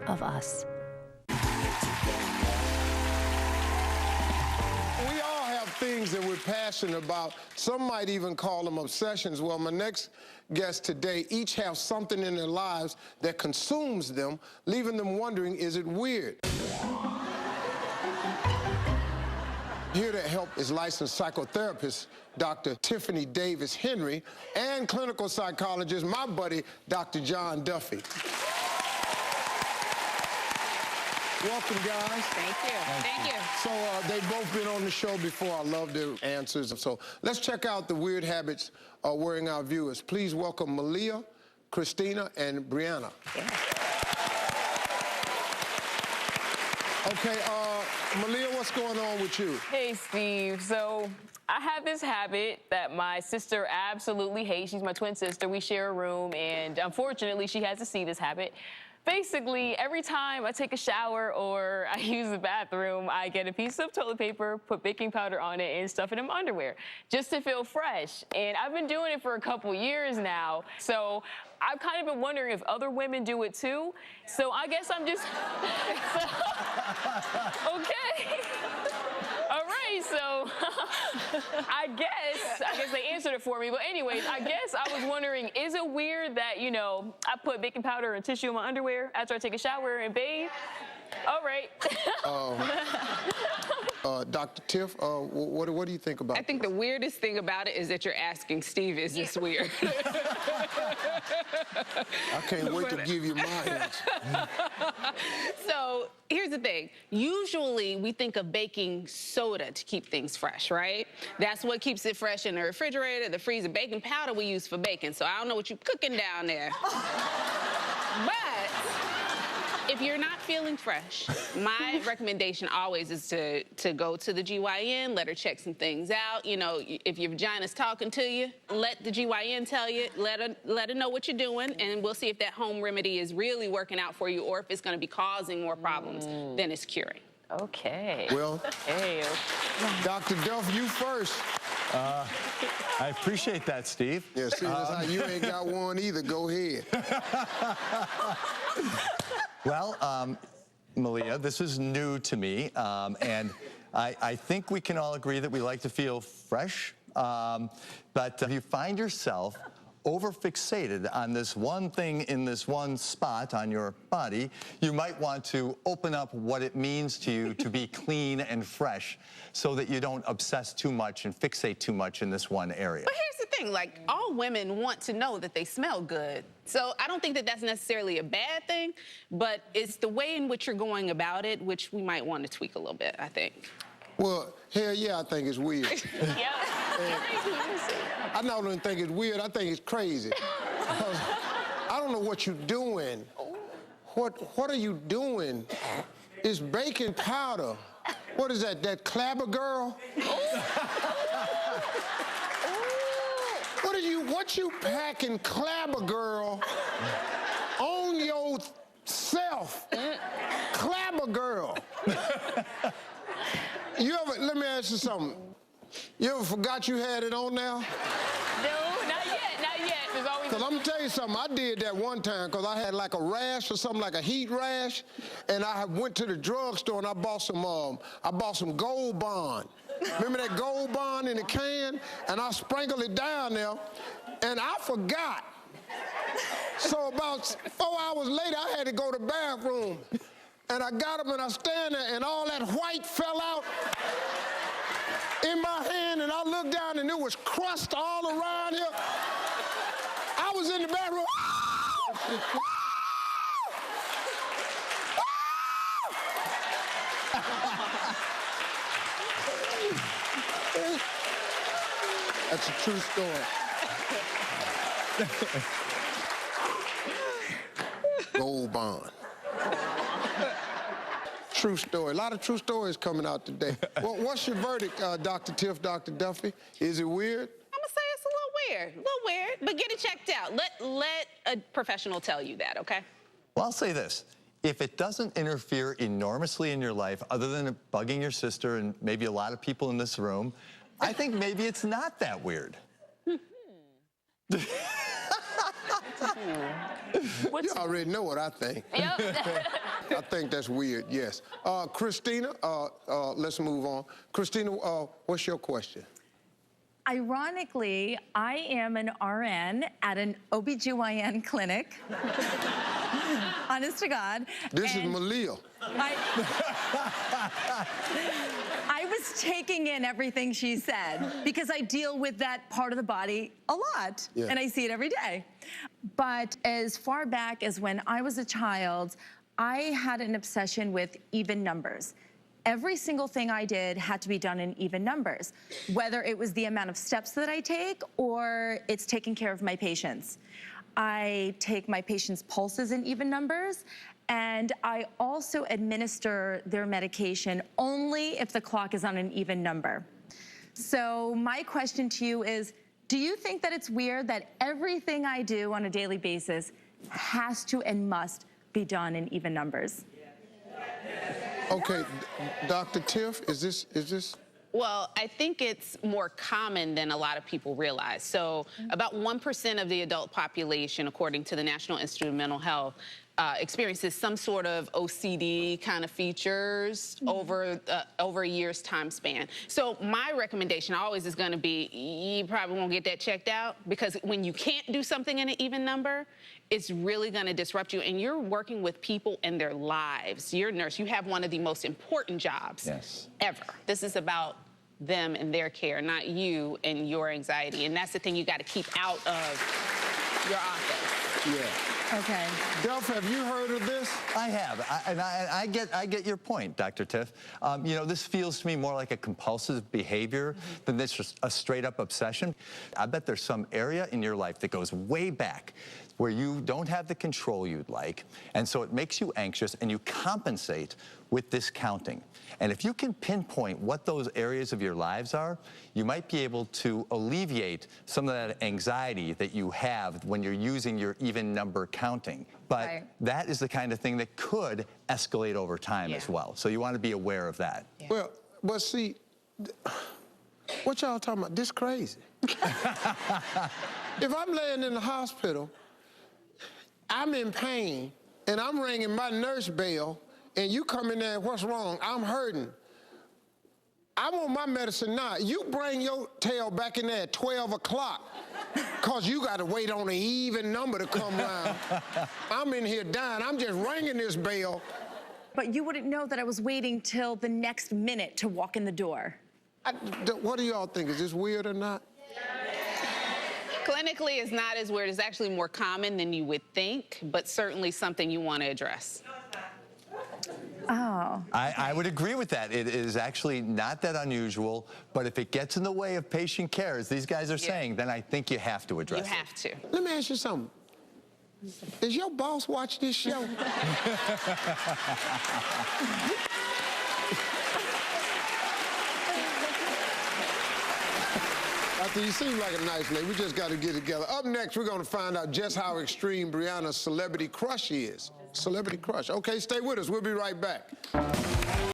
of us. We all have things that we're passionate about. Some might even call them obsessions. Well, my next guest today each have something in their lives that consumes them, leaving them wondering, is it weird? Here to help is licensed psychotherapist Dr. Tiffany Davis Henry and clinical psychologist, my buddy, Dr. John Duffy. Welcome, guys. Thank you. Thank you. So they've both been on the show before. I love their answers. So let's check out the weird habits worrying our viewers. Please welcome Malia, Christina, and Brianna. Yeah. Okay, Malia, what's going on with you? Hey, Steve. So I have this habit that my sister absolutely hates. She's my twin sister. We share a room, and unfortunately, she has to see this habit. Basically, every time I take a shower or I use the bathroom, I get a piece of toilet paper, put baking powder on it, and stuff it in my underwear just to feel fresh. And I've been doing it for a couple years now. So I've kind of been wondering if other women do it too. So I guess I'm just, okay. All right, so I guess they answered it for me. But anyways, I guess I was wondering, is it weird that, you know, I put baking powder and tissue in my underwear after I take a shower and bathe? All right. Dr. Tiff, what do you think about I think the weirdest thing about it is that you're asking Steve, is this weird? I can't wait to give you my answer. So here's the thing. Usually we think of baking soda to keep things fresh, right? That's what keeps it fresh in the refrigerator, the freezer. Baking powder we use for baking. So I don't know what you're cooking down there. But if you're not feeling fresh, my recommendation always is to go to the GYN, let her check some things out. You know, if your vagina's talking to you, let the GYN tell you, let her know what you're doing, and we'll see if that home remedy is really working out for you or if it's going to be causing more problems than it's curing. Okay. Well, Hey. Dr. Duff, you first. I appreciate that, Steve. Yeah, see, that's how you ain't got one either. Go ahead. Well, Malia, this is new to me, and I think we can all agree that we like to feel fresh, but if you find yourself over-fixated on this one thing in this one spot on your body, you might want to open up what it means to you to be clean and fresh so that you don't obsess too much and fixate too much in this one area. But here's the thing, like, all women want to know that they smell good. So I don't think that that's necessarily a bad thing, but it's the way in which you're going about it, which we might want to tweak a little bit, I think. Well, hell yeah, I think it's weird. Yeah. I not only think it's weird, I think it's crazy. Because I don't know what you're doing. What are you doing? It's baking powder. What is that Clabber girl? What you packing Clabber girl on yourself? Clabber girl. Let me ask you something. You ever forgot you had it on now? No, not yet. There's always. Because I'm going to tell you something. I did that one time because I had like a rash or something, like a heat rash. And I went to the drugstore and I bought some Gold Bond. Remember that Gold Bond in the can? And I sprinkled it down there. And I forgot. So about 4 hours later, I had to go to the bathroom. And I got up and I stand there and all that white fell out in my hand, and I looked down and it was crust all around here. I was in the bathroom. That's a true story. Gold Bond. True story. A lot of true stories coming out today. Well, what's your verdict, Dr. Tiff, Dr. Duffy? Is it weird? I'm gonna say it's a little weird, but get it checked out. Let a professional tell you that, okay? Well, I'll say this. If it doesn't interfere enormously in your life, other than bugging your sister and maybe a lot of people in this room, I think maybe it's not that weird. Ooh. You already know what I think. Yep. I think that's weird, yes. Christina, let's move on. Christina, what's your question? Ironically, I am an RN at an OBGYN clinic. Honest to God. This is Malia. I was taking in everything she said because I deal with that part of the body a lot, Yeah. and I see it every day. But as far back as when I was a child, I had an obsession with even numbers. Every single thing I did had to be done in even numbers, whether it was the amount of steps that I take or it's taking care of my patients. I take my patients' pulses in even numbers, and I also administer their medication only if the clock is on an even number. So my question to you is, do you think that it's weird that everything I do on a daily basis has to and must be done in even numbers? Okay, Dr. Tiff, is this? Well, I think it's more common than a lot of people realize. So about 1% of the adult population, according to the National Institute of Mental Health, experiences some sort of OCD kind of features over a year's time span. So my recommendation always is going to be, you probably won't get that checked out, because when you can't do something in an even number, it's really going to disrupt you. And you're working with people and their lives. You're a nurse. You have one of the most important jobs ever. This is about them and their care, not you and your anxiety. And that's the thing you got to keep out of your office. Yeah. Okay. Delph, have you heard of this? I have, I get your point, Dr. Tiff. You know, this feels to me more like a compulsive behavior than this just a straight-up obsession. I bet there's some area in your life that goes way back where you don't have the control you'd like, and so it makes you anxious, and you compensate with this counting. And if you can pinpoint what those areas of your lives are, you might be able to alleviate some of that anxiety that you have when you're using your even number counting. But that is the kind of thing that could escalate over time as well. So you want to be aware of that. Yeah. Well, but see, what y'all talking about? This crazy. If I'm laying in the hospital, I'm in pain, and I'm ringing my nurse bell, and you come in there, what's wrong? I'm hurting. I want my medicine now. You bring your tail back in there at 12 o'clock, because you got to wait on an even number to come around. I'm in here dying. I'm just ringing this bell. But you wouldn't know that I was waiting till the next minute to walk in the door. What do y'all think? Is this weird or not? Clinically, it's not as weird. It's actually more common than you would think, but certainly something you want to address. Oh. I would agree with that. It is actually not that unusual, but if it gets in the way of patient care, as these guys are saying, then I think you have to address it. You have to. Let me ask you something. Does your boss watch this show? You seem like a nice lady. We just got to get together. Up next, we're going to find out just how extreme Brianna's celebrity crush is. Celebrity crush. Okay, stay with us. We'll be right back.